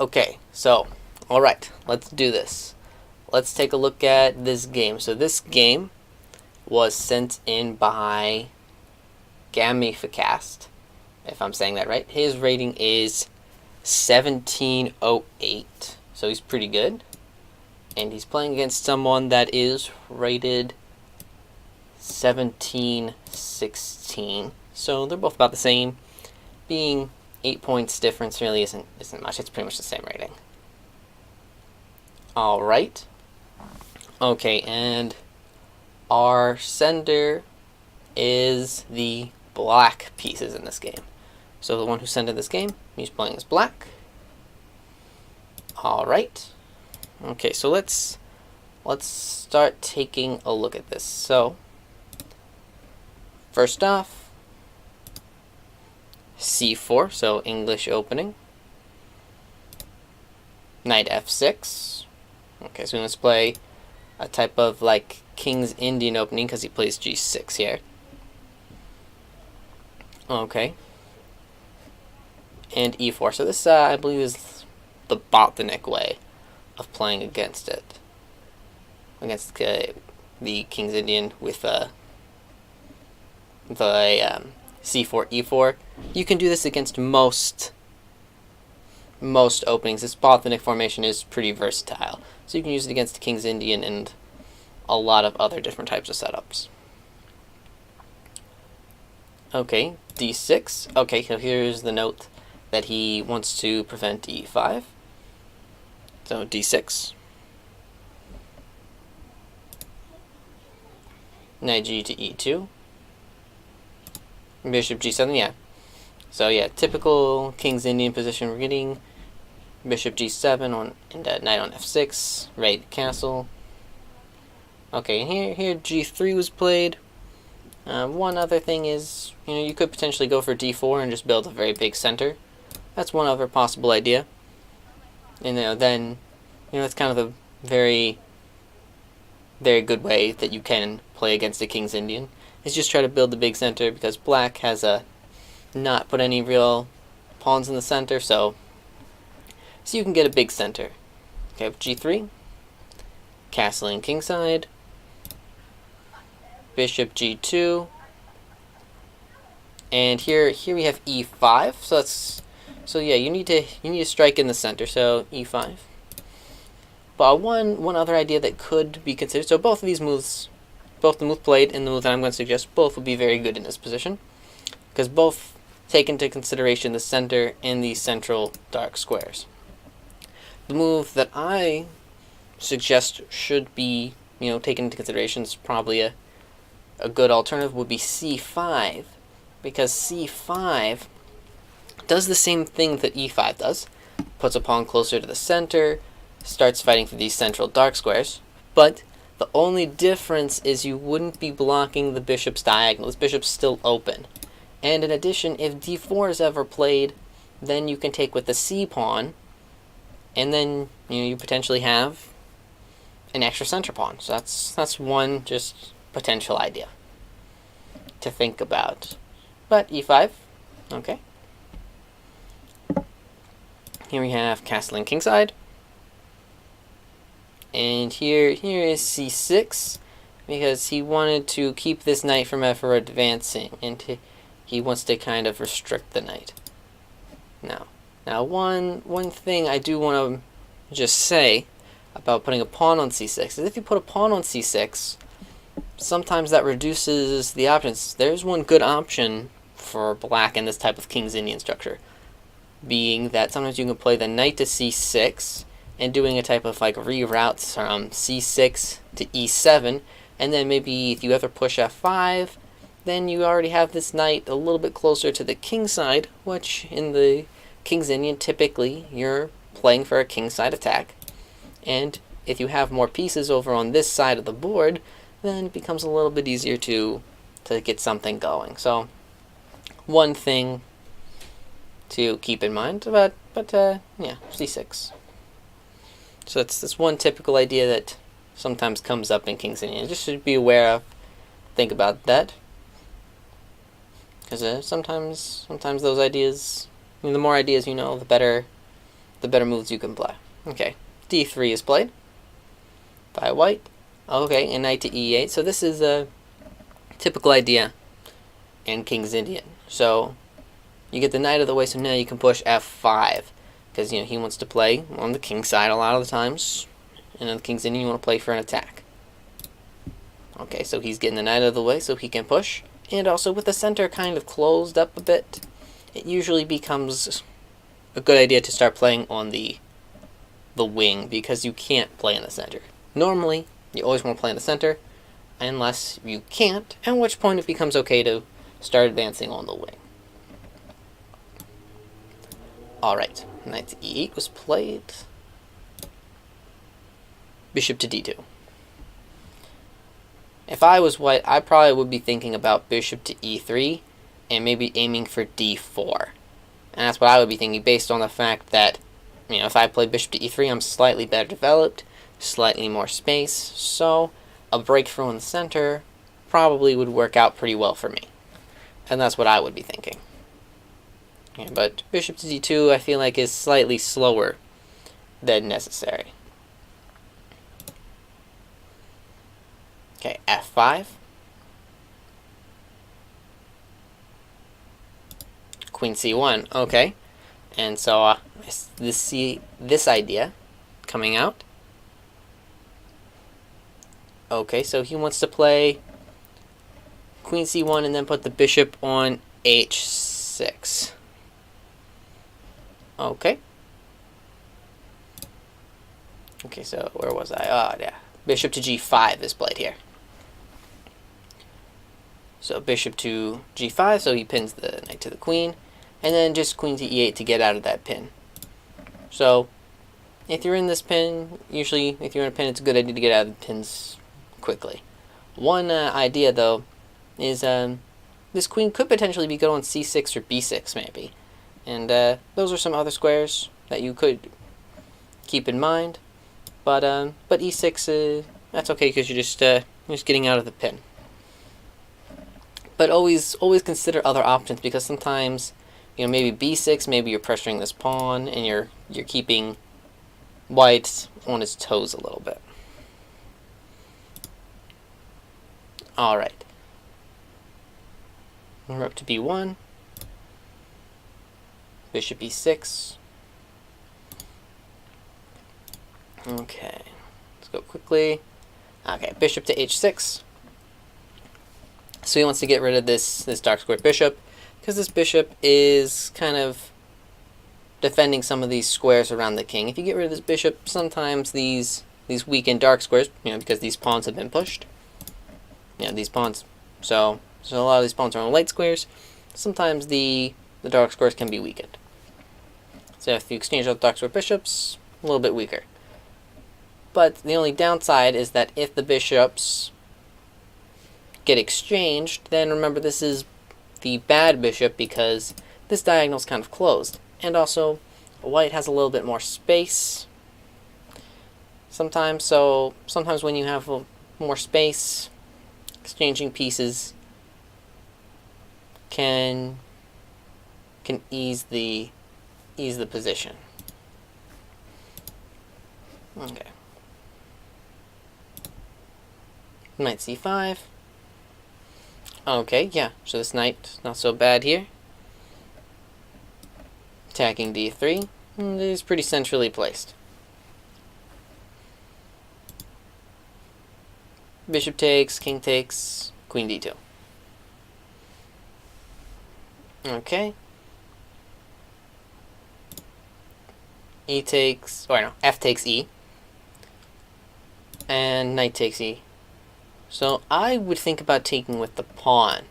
Okay, so, alright, let's do this. Let's take a look at this game. So this game was sent in by Gamificast, if I'm saying that right. His rating is 1708, so he's pretty good. And he's playing against someone that is rated 1716. So they're both about the same. Being 8 points difference really isn't much. It's pretty much the same rating. Alright. Okay, and our sender is the black pieces in this game. So the one who sent in this game, he's playing as black. Alright. Okay, so let's start taking a look at this. So first off, c4, so English opening. Knight f6. Okay, so let's play a type of like King's Indian opening because he plays g6 here. Okay. And e4. So this, I believe, is the Botanic way of playing against it. Against the King's Indian with the c4, e4. You can do this against most openings. This Botanic formation is pretty versatile. So you can use it against the King's Indian and a lot of other different types of setups. Okay, d6. Okay, so here's the note that he wants to prevent e5. So d6. Knight g to e2. Bishop g7, yeah. So yeah, typical King's Indian position. We're getting Bishop g7 on and knight on f6, right castle. Okay, here g3 was played. One other thing is, you could potentially go for d4 and just build a very big center. That's one other possible idea. And then, it's kind of a very, very good way that you can play against a King's Indian. Is just try to build the big center because black has not put any real pawns in the center, so you can get a big center. Okay, g3, castling kingside, bishop g2, and here we have e5. So yeah, you need to strike in the center. So e5. But one other idea that could be considered. So both of these moves, both the move played and the move that I'm going to suggest, both will be very good in this position because both take into consideration the center and the central dark squares. The move that I suggest should be taken into consideration is probably a good alternative would be c5, because c5 does the same thing that e5 does, puts a pawn closer to the center, starts fighting for these central dark squares, but the only difference is you wouldn't be blocking the bishop's diagonal. This bishop's still open. And in addition, if d4 is ever played, then you can take with the c pawn, and then you potentially have an extra center pawn. So that's one just potential idea to think about. But e5, okay. Here we have castling kingside. And here is c6, because he wanted to keep this knight from ever advancing, and he wants to kind of restrict the knight. Now one thing I do want to just say about putting a pawn on c6 is if you put a pawn on c6, sometimes that reduces the options. There's one good option for black in this type of King's Indian structure, being that sometimes you can play the knight to c6 and doing a type of like reroutes from c6 to e7, and then maybe if you ever push f5, then you already have this knight a little bit closer to the king side, which in the King's Indian typically you're playing for a king side attack. And if you have more pieces over on this side of the board, then it becomes a little bit easier to get something going. So one thing to keep in mind, but yeah, c6. So that's one typical idea that sometimes comes up in King's Indian. Just should be aware of, think about that, because sometimes those ideas, the more ideas you know, the better the better moves you can play. Okay, d3 is played by white. Okay, and knight to e8. So this is a typical idea in King's Indian. So you get the knight out of the way, so now you can push f5. Because, he wants to play on the king side a lot of the times. And on the King's Indian, you want to play for an attack. Okay, so he's getting the knight out of the way so he can push. And also, with the center kind of closed up a bit, it usually becomes a good idea to start playing on the wing, because you can't play in the center. Normally, you always want to play in the center, unless you can't, at which point it becomes okay to start advancing on the wing. Alright, knight to e8 was played. Bishop to d2. If I was white, I probably would be thinking about bishop to e3 and maybe aiming for d4. And that's what I would be thinking, based on the fact that, if I play bishop to e3, I'm slightly better developed, slightly more space, so a breakthrough in the center probably would work out pretty well for me. And that's what I would be thinking. Yeah, but bishop to d2, I feel like, is slightly slower than necessary. Okay, f5. Queen c1, okay. And so this idea coming out. Okay, so he wants to play queen c1 and then put the bishop on h6. Okay. Okay, so where was I? Oh, yeah. Bishop to g5 is played here. So bishop to g5, so he pins the knight to the queen, and then just queen to e8 to get out of that pin. So if you're in this pin, usually if you're in a pin, it's a good idea to get out of the pins quickly. One idea, though, is this queen could potentially be good on c6 or b6, maybe. And those are some other squares that you could keep in mind. But e6, that's okay, because you're just getting out of the pin. But always consider other options, because sometimes, maybe b6, maybe you're pressuring this pawn, and you're keeping white on his toes a little bit. All right. We're up to b1. Bishop e6. Okay, let's go quickly. Okay, bishop to h6. So he wants to get rid of this dark squared bishop, because this bishop is kind of defending some of these squares around the king. If you get rid of this bishop, sometimes these weaken dark squares, because these pawns have been pushed. These pawns. So a lot of these pawns are on light squares. Sometimes the dark squares can be weakened. So if you exchange out dark square bishops, a little bit weaker. But the only downside is that if the bishops get exchanged, then remember this is the bad bishop, because this diagonal is kind of closed. And also, white has a little bit more space sometimes. So sometimes when you have more space, exchanging pieces can ease the position. Okay. Knight c5. Okay, yeah, so this knight not so bad here. Attacking d3. It is pretty centrally placed. Bishop takes, king takes, queen d2. Okay. E takes, or no, f takes e. And knight takes e. So I would think about taking with the pawn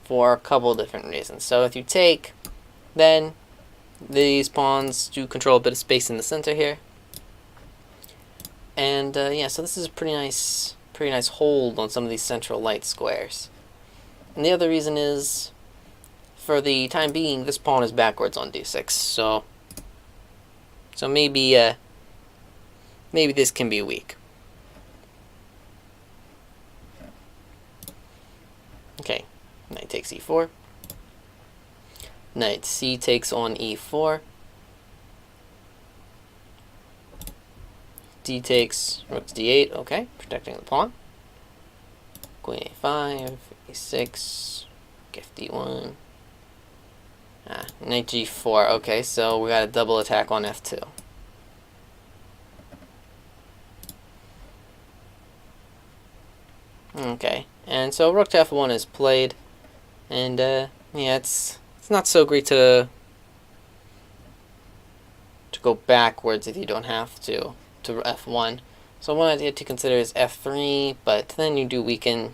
for a couple different reasons. So if you take, then these pawns do control a bit of space in the center here. And yeah, so this is a pretty nice hold on some of these central light squares. And the other reason is, for the time being, this pawn is backwards on d6. So maybe this can be weak. Okay, knight takes e4. Knight c takes on e4. D takes rook to D8. Okay, protecting the pawn. Queen A5, A6, F D1. Knight G4. Okay, so we got a double attack on F2. Okay, and so rook to F1 is played, and yeah, it's not so great to go backwards if you don't have to F1. So one idea to consider is F3, but then you do weaken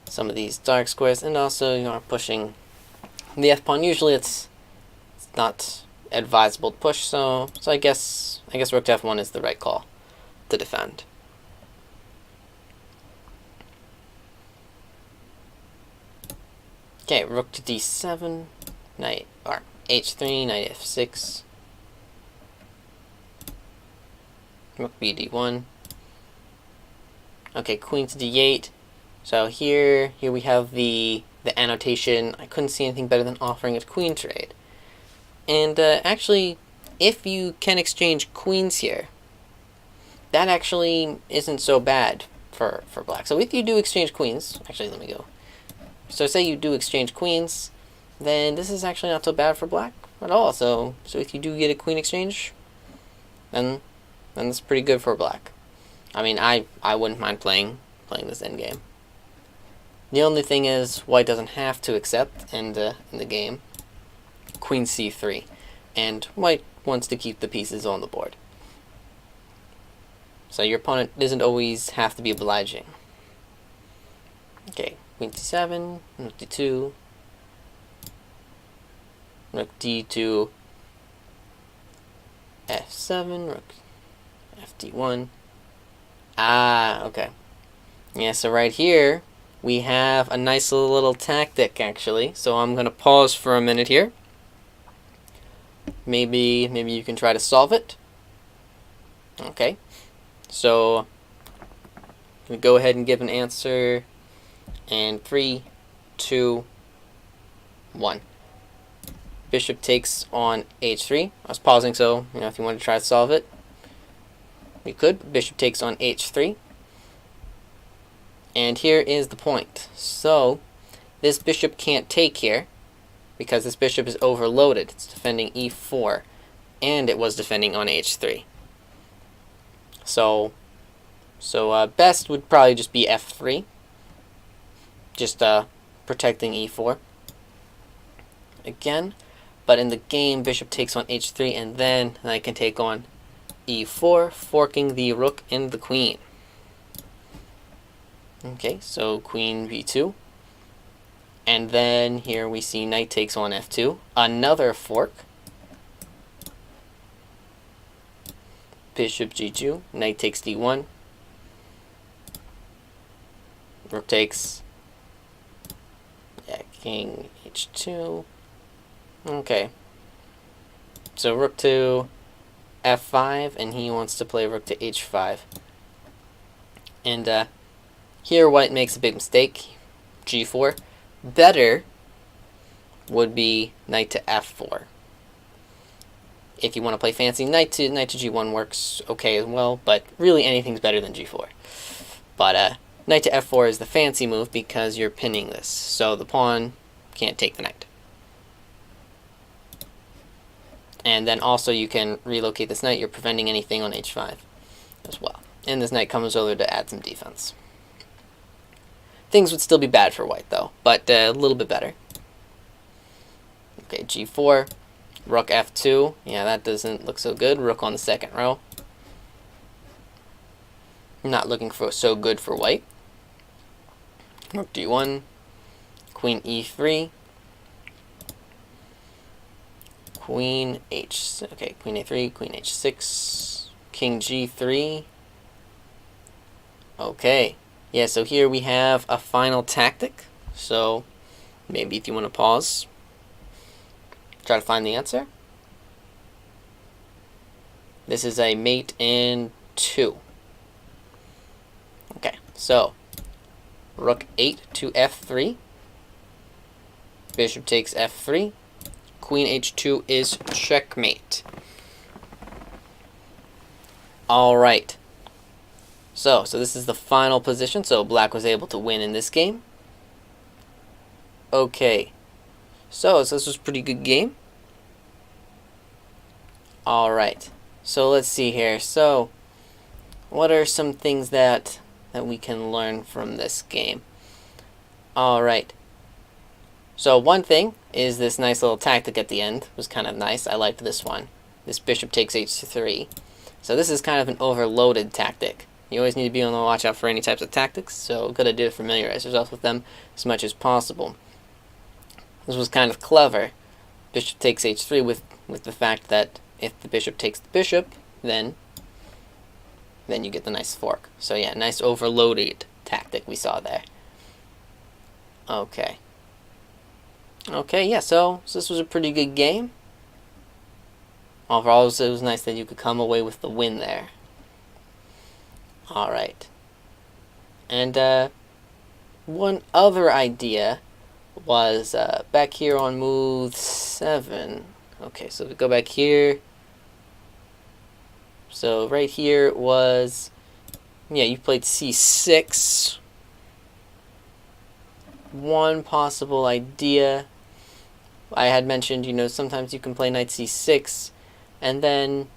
some of these dark squares, and also you are pushing the F pawn. Usually it's not advisable to push, so I guess rook to F1 is the right call to defend. Okay, rook to D7, knight or H3, knight F6, rook BD1. Okay, queen to D8. So here we have the annotation. I couldn't see anything better than offering a queen trade. And actually, if you can exchange queens here, that actually isn't so bad for black. So if you do exchange queens, actually let me go. So say you do exchange queens, then this is actually not so bad for black at all. So if you do get a queen exchange, then it's pretty good for black. I mean, I wouldn't mind playing this endgame. The only thing is, white doesn't have to accept in the game queen c3, and white wants to keep the pieces on the board. So your opponent doesn't always have to be obliging. Okay, queen c7, rook d2, rook d2, f7, rook fd1. Okay. Yeah, so right here we have a nice little tactic, actually. So I'm going to pause for a minute here. Maybe you can try to solve it. Okay. So we go ahead and give an answer. And 3, 2, 1. Bishop takes on h3. I was pausing, so if you want to try to solve it, we could. Bishop takes on h3. And here is the point. So this bishop can't take here because this bishop is overloaded. It's defending e4, and it was defending on h3. So best would probably just be f3. Just protecting e4 again, but in the game bishop takes on h3, and then I can take on e4, forking the rook and the queen. Okay, so queen b2, and then here we see knight takes on f2, another fork. Bishop g2, knight takes d1, rook takes. Yeah, king h2. Okay. So rook to f5, and he wants to play rook to h5. And here white makes a big mistake. g4. Better would be knight to f4. If you want to play fancy, knight to g1 works okay as well, but really anything's better than g4. But knight to f4 is the fancy move because you're pinning this, so the pawn can't take the knight. And then also you can relocate this knight. You're preventing anything on h5 as well. And this knight comes over to add some defense. Things would still be bad for white though, but a little bit better. Okay, g4, rook f2. Yeah, that doesn't look so good. Rook on the second row. Not looking for so good for white. Rook d1, queen e3, queen queen a3, queen h6, king g3. Okay, yeah, so here we have a final tactic. So maybe if you want to pause, try to find the answer. This is a mate in 2. Okay, so rook 8 to f3, bishop takes f3, queen h2 is checkmate. Alright. So this is the final position, so black was able to win in this game. Okay. So this was a pretty good game. Alright. So let's see here. So what are some things that we can learn from this game? Alright. So one thing is this nice little tactic at the end was kind of nice. I liked this one. This bishop takes h3. So this is kind of an overloaded tactic. You always need to be on the watch out for any types of tactics, so good idea to familiarize yourself with them as much as possible. This was kind of clever. Bishop takes h3 with the fact that if the bishop takes the bishop, then you get the nice fork. So yeah, nice overloaded tactic we saw there. Okay. Okay, yeah, so this was a pretty good game. Overall, it was nice that you could come away with the win there. Alright. And one other idea was back here on move 7. Okay, so we go back here. So right here was, yeah, you played c6. One possible idea I had mentioned, sometimes you can play knight c6, and then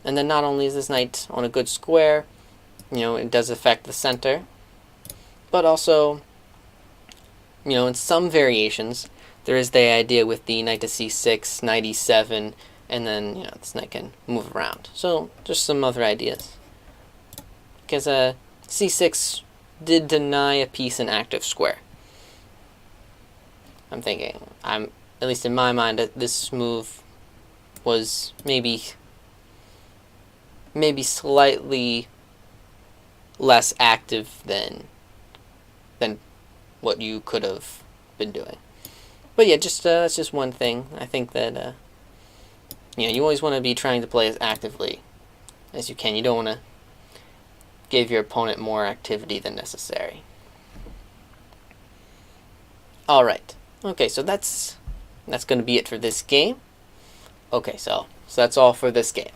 not only is this knight on a good square, it does affect the center, but also, in some variations, there is the idea with the knight to c6, knight e7, and then, this knight can move around. So, just some other ideas. Because c6 did deny a piece an active square. I'm thinking, at least in my mind, that this move was maybe slightly less active than what you could have been doing. But yeah, that's just one thing. I think that you always want to be trying to play as actively as you can. You don't want to give your opponent more activity than necessary. All right. Okay, so that's going to be it for this game. Okay, so that's all for this game.